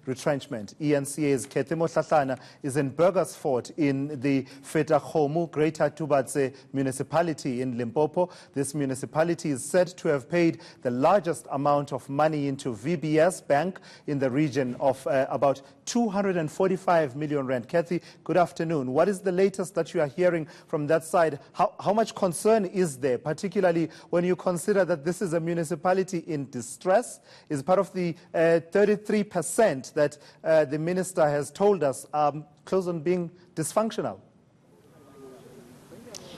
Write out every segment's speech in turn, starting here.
retrenchment. eNCA's Cathy Mohlahlana is in Burgersfort in the Fetakgomo, Greater Tubatse Municipality in Limpopo. This municipality is said to have paid the largest amount of money into VBS Bank in the region of about 245 million rand. Cathy, good afternoon. What is the latest that you are hearing from that side? How much concern is there, particularly when you consider that this is a municipality in distress, is part of the 33% that the minister has told us close on being dysfunctional?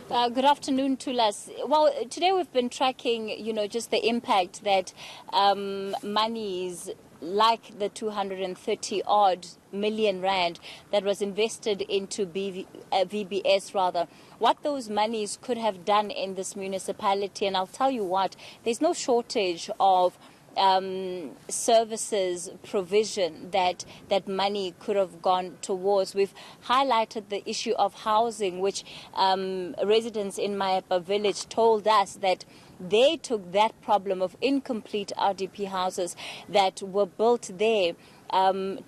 Good afternoon, Tulas. Well, today we've been tracking, just the impact that monies like the 230-odd million rand that was invested into VBS, what those monies could have done in this municipality. And I'll tell you what, there's no shortage of services provision that money could have gone towards. We've highlighted the issue of housing, which residents in Mayapa village told us that they took that problem of incomplete RDP houses that were built there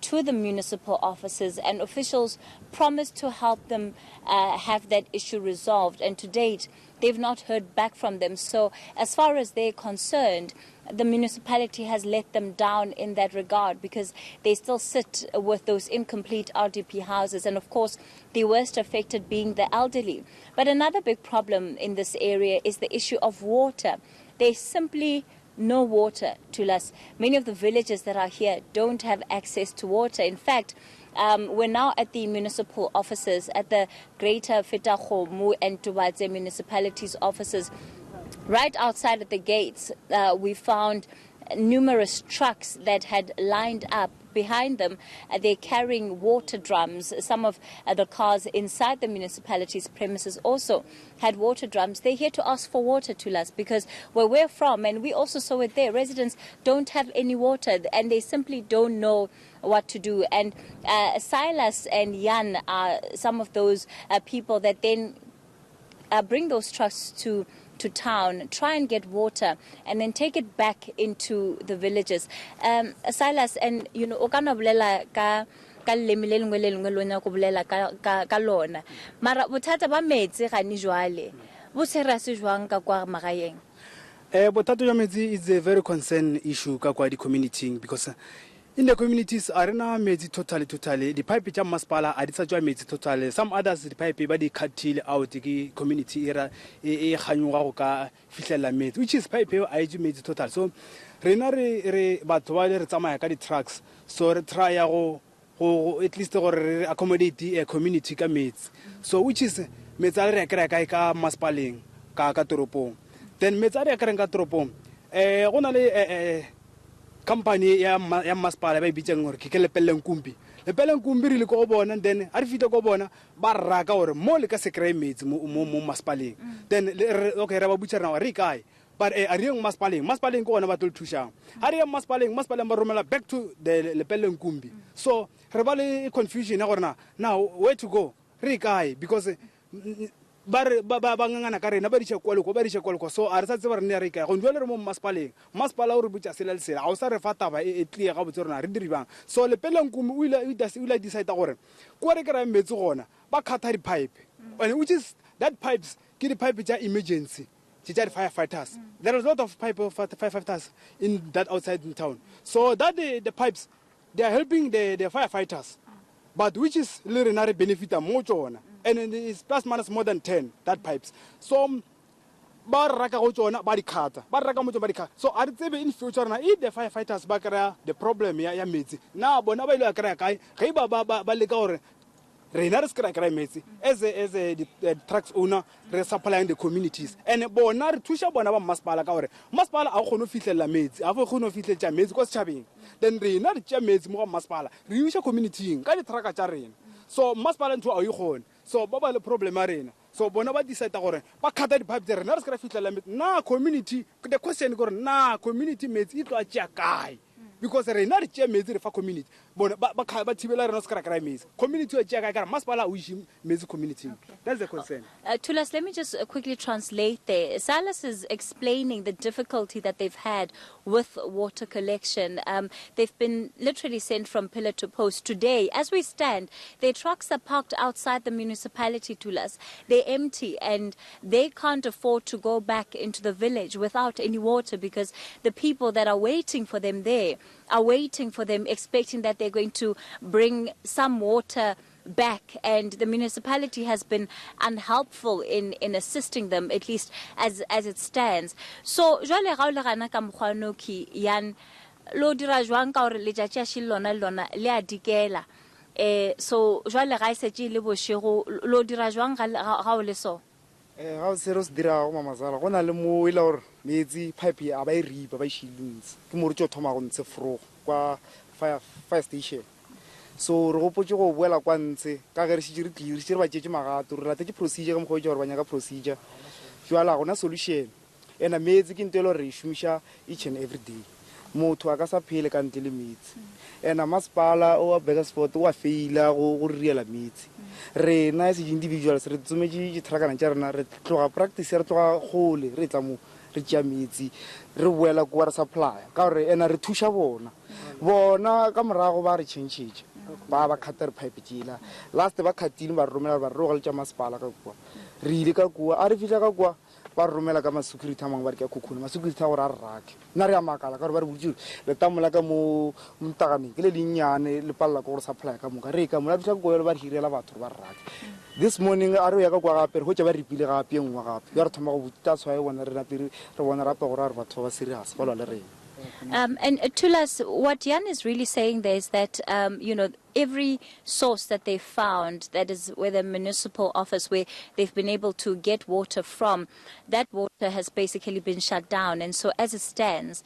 to the municipal offices, and officials promised to help them have that issue resolved. And to date, they've not heard back from them. So as far as they're concerned, the municipality has let them down in that regard, because they still sit with those incomplete RDP houses, and of course the worst affected being the elderly. But another big problem in this area is the issue of water. There's simply no water to us. Many of the villages that are here don't have access to water. In fact, we're now at the municipal offices, at the Greater Fetakgomo and Tubatse municipalities offices. Right outside at the gates, we found numerous trucks that had lined up behind them. They're carrying water drums. Some of the cars inside the municipality's premises also had water drums. They're here to ask for water to us, because where we're from, and we also saw it there, residents don't have any water and they simply don't know what to do. And Silas and Jan are some of those people that then bring those trucks to town, try and get water, and then take it back into the villages. Silas, and o kana bolela ka leleme le lengwe le lengwe lona go bolela ka lona, mara bothata ba metsi ga ni jwale bo serase jwang ka kwa magaeng? Bothata jwa metsi is a very concern issue ka kwa di community, because in the communities, arena metsi totally. The pipe jam maspala adisa jwa metsi totally. Some others the pipe ba di cut till out the community era e khanyuga go ka fihlela metsi, which is pipe a ju metsi total. So rena re batho ba le re tsamaya ka di trucks, so re try go at least go re accommodate a community ka metsi. So which is metsi a re kra ka maspaleng ka toropong. Then metsi a re kra ka toropong go na le company ya masipala ba ibitseng gore ke Lepeleng-Kumbi rile go bona, then a re fite go bona ba raka gore mo le ka se kry metsi mo masipaleng. Then okay re ba butšana re kae, but a re yeng masipaleng go gona ba tlo thušang. A re yeng masipaleng ba romela back to the Lepeleng-Kumbi. So re ba le confusion ya gore now where to go, re kae, because ba ngangana ka rena ba di kwaloko so a re sa tseba re ne re kae go ndwele re mo masipala o re butša sela le sela ga o sa re fa taba e clear ga botse rena re diribang. So Lepeleng-Kumbi o ile decide gore ko re kry metsi gona ba khatha di pipe, and which is that pipes ke di pipe tša emergency tša firefighters. There is a lot of firefighters in that outside in town, so that the pipes they are helping the firefighters, but which is le rena re benefita mo tsona, and it's plus minus more than 10 that pipes. So ba raka go tsona ba di khata ba raka mo ba di khata. So a re tsebe in future na if the firefighters ba kra the problem ya metsi na bona ba ile kra kae ge ba le ka gore rena re skra metsi as a trucks owner re supplying the communities, and bona re thusha bona ba masipala ka gore masipala a go no fitlela metsi a go no fitletša metsi ko setšhabeng, then rena re tša metsi mo masipala re usha community ka di trucka tša rena. So masipala ntho a e gone, so ba le problem a rena. So bona ba decide gore ba khata di pipe tsa rena re skra fitlela metsi na community. The question gore na community metsi e tlo a tša kae, because re na re tšea metsi re fa community bona ba thibela rena se kry metsi community e tšea kae kara masepala o iše metsi community. That's the concern. Tulas, let me just quickly translate there. Silas is explaining the difficulty that they've had with water collection. They've been literally sent from pillar to post. Today, as we stand, their trucks are parked outside the municipality, Tulas. They're empty and they can't afford to go back into the village without any water because the people that are waiting for them there are waiting for them, expecting that they're going to bring some water back, and the municipality has been unhelpful in assisting them, at least as it stands. So jwale ga o le gana ka mokgwanoki yan lo dira jwang ka hore letšatši a šile lona le a dikela so jwale ga e setse le bošego lo dira jwang ga o le so ga o se re se dirago mamazala go na le mo e le gore metsi pipe a ba e ripa ba išhilontse ke mo re tšo thoma go ntshe frogo kwa fire station. So re gopotse go boela kwa ntshe ka ge re šitše re tlile re šitše re ba tšetše magato re latetse procedure ka mokgwa o gore ba nyaka procedure jwala gona solution ena metsi ke nto e le gore re e šomiša each and every day motho a ka sa phele ka ntle le metsi ena masepala o wa Burgersfort o a feila go re riela metsi rena as individuals re tsometše ditrakana tša rena re tloga practice re tloga gole re tla mo re tšea metsi re boela kwa re supply ka gore ena re thuša bona ka morago ba re change ba khata re pipe tšela last ba khatile ba romela ba roga le tša masepala ka kwa re ile ka kwa a re fihla ka kwa ba romela ka masecurity a mangwe ba re ke a khukhune masecurity a gore a re rake nna re a makala ka gore ba re botsile le tamola ka mo mtaganeng ke le lennyane le palela ka gore supply ka moka re ka mola fihla ko ba re hirela batho ba re rake this morning a re ya ka kwa gape re go tša ba repile gape engwe gape ya re thoma go botsa tshwae bona re bona rape gore a re batho ba serious ba lwa le rena. And Tulas, what Jan is really saying there is that, every source that they found, that is where the municipal office, where they've been able to get water from, that water has basically been shut down. And so as it stands,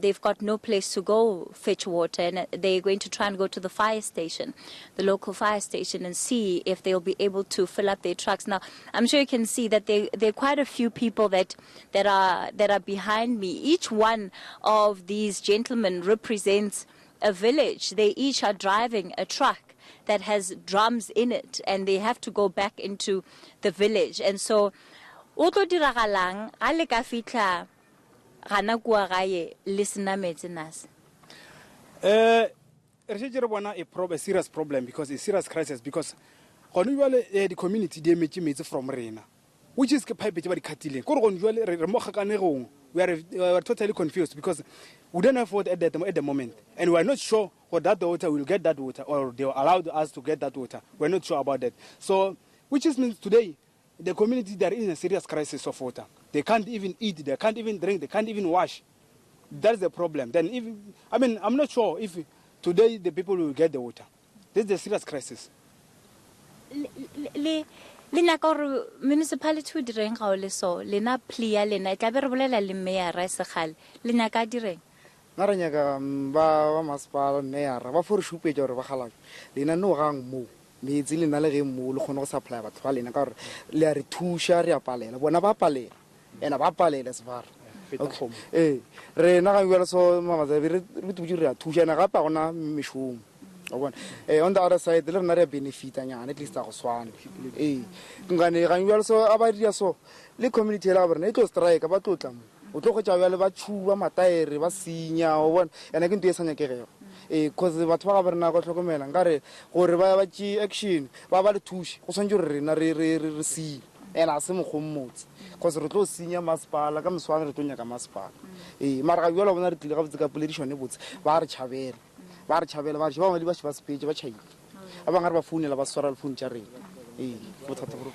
they've got no place to go fetch water. And they're going to try and go to the fire station, the local fire station, and see if they'll be able to fill up their trucks. Now, I'm sure you can see that there are quite a few people that are behind me. Each one of these gentlemen represents a village. They each are driving a truck that has drums in it, and they have to go back into the village. And so o tlo diragalang ga le ka fitla gana kua gae le sena metsi nase re šetše re bona a serious problem, because it's serious crisis, because gone jwale the community di emetše metsi from rena, which is ke pipe tše ba di khatileng kore gone jwale re mo kgakanegong. We are totally confused because we don't have water at the moment, and we are not sure what that water will get that water, or they allowed us to get that water. We are not sure about that. So, which means today, the community, they are in a serious crisis of water. They can't even eat, they can't even drink, they can't even wash. That's the problem. Then, I'm not sure if today the people will get the water. This is a serious crisis. Lena gore municipality o direng ga o le so lena plia lena tla be re bolela le mayor a segale lena ka direng na re nyaka ba masepala mayor ba for shupetša gore ba galaka lena no gang mo metsi lena le ge mo le kgone go supply batho ba lena ka gore le a re thuša re a palela bona ba palela ena ba palela sefara rena ga bjale so mamazabe re tubutse re a thušana gape ga gona mešomo on the other side le rena re a benefita nyana at least a go swana nkane ga bjale so a ba dira so le community la ga rena e tlo strike ba tlo tla mo o tlo go tša bjale ba tšhuba mataere ba senya o bona ena ke nto e sa nyakegego because batho ba ga rena go tlhokomela nkare gore ba tšee action ba le thuše go swantse gore rena re senya ena a se mokgwa mmotse because re tlo senya masepala ka moswane re tlo nyaka masepala mara ga bjale bona re tlile ga botse ka poledišone botse ba re tšhabela ba re tšhabela ba ba di ba sepetse ba tšhaile a bangwe re ba founela ba swara le phone tša rena bothata bo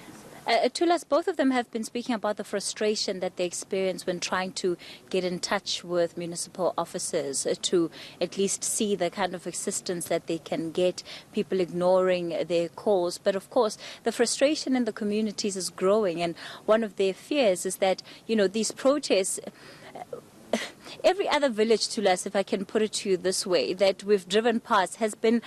Tulas, both of them have been speaking about the frustration that they experience when trying to get in touch with municipal officers to at least see the kind of assistance that they can get, people ignoring their calls. But of course, the frustration in the communities is growing, and one of their fears is that, these protests Every other village, to us, if I can put it to you this way, that we've driven past has been,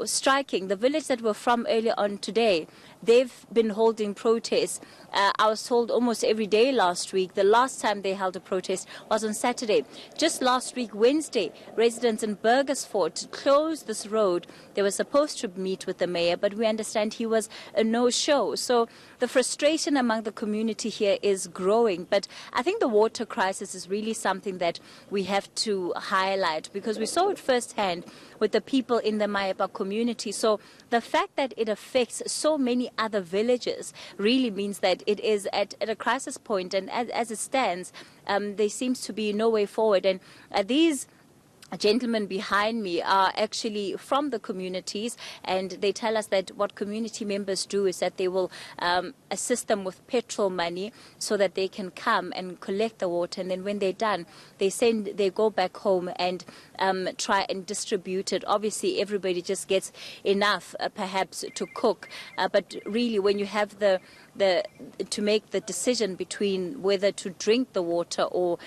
striking. The village that we're from earlier on today, they've been holding protests. I was told almost every day last week. The last time they held a protest was on Saturday. Just last week, Wednesday, residents in Burgersfort closed this road. They were supposed to meet with the mayor, but we understand he was a no-show. So the frustration among the community here is growing. But I think the water crisis is really something that we have to highlight, because we saw it firsthand with the people in the Mayepa community. So the fact that it affects so many other villages really means that it is at a crisis point, and as it stands, there seems to be no way forward. And these gentlemen behind me are actually from the communities, and they tell us that what community members do is that they will assist them with petrol money so that they can come and collect the water, and then when they're done, they go back home and try and distribute it. Obviously, everybody just gets enough, perhaps, to cook, but really, when you have to make the decision between whether to drink the water or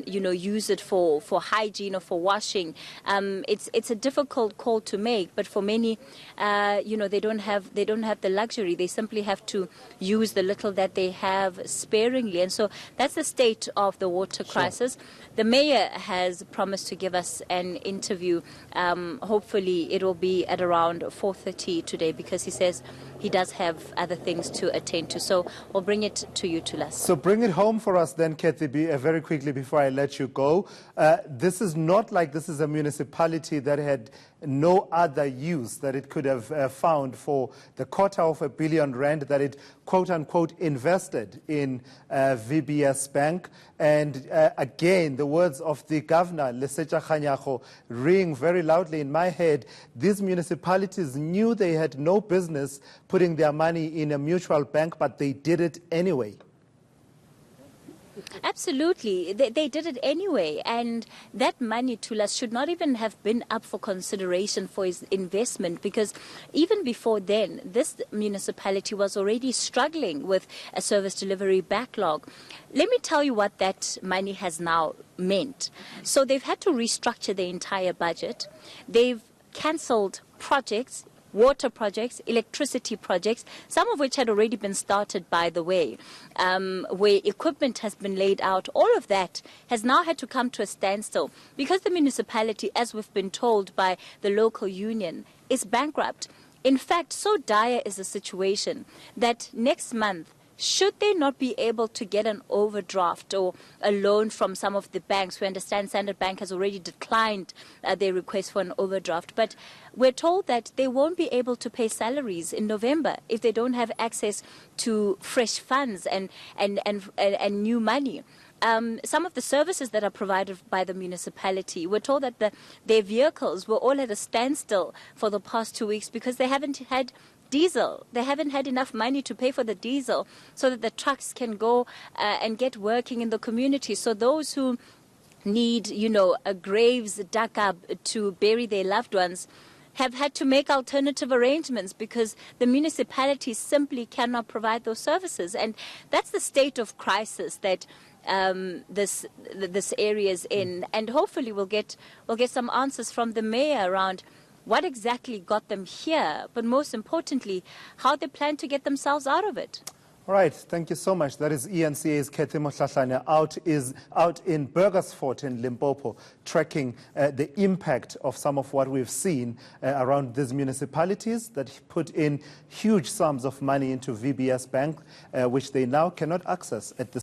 use it for hygiene or for washing, it's a difficult call to make. But for many, they don't have the luxury. They simply have to use the little that they have sparingly, and so that's the state of the water crisis. The mayor has promised to give us an interview. Hopefully, it will be at around 4:30 today, because he says he does have other things to attend to. So we'll bring it to you, Tulas. So bring it home for us then, Cathy, very quickly before I let you go. This is not like this is a municipality that had no other use that it could have found for the R250 million that it, quote-unquote, invested in VBS Bank. And again, the words of the governor, Lesetja Kganyago, ring very loudly in my head. These municipalities knew they had no business putting their money in a mutual bank, but they did it anyway. Absolutely. They did it anyway, and that money, Tulas, should not even have been up for consideration for his investment, because even before then, this municipality was already struggling with a service delivery backlog. Let me tell you what that money has now meant. So they've had to restructure the entire budget. They've cancelled projects, water projects, electricity projects, some of which had already been started, by the way, where equipment has been laid out. All of that has now had to come to a standstill because the municipality, as we've been told by the local union, is bankrupt. In fact, so dire is the situation that next month, should they not be able to get an overdraft or a loan from some of the banks? We understand Standard Bank has already declined their request for an overdraft. But we're told that they won't be able to pay salaries in November if they don't have access to fresh funds and new money. Some of the services that are provided by the municipality, we're told that their vehicles were all at a standstill for the past 2 weeks because they haven't had diesel. They haven't had enough money to pay for the diesel so that the trucks can go and get working in the community. So those who need, a graves dug up to bury their loved ones have had to make alternative arrangements because the municipality simply cannot provide those services. And that's the state of crisis that this area is in. And hopefully we'll get some answers from the mayor around what exactly got them here, but most importantly, how they plan to get themselves out of it. All right, thank you so much. That is eNCA's Cathy Mohlahlana out in Burgersfort in Limpopo, tracking the impact of some of what we've seen around these municipalities that put in huge sums of money into VBS Bank, which they now cannot access at this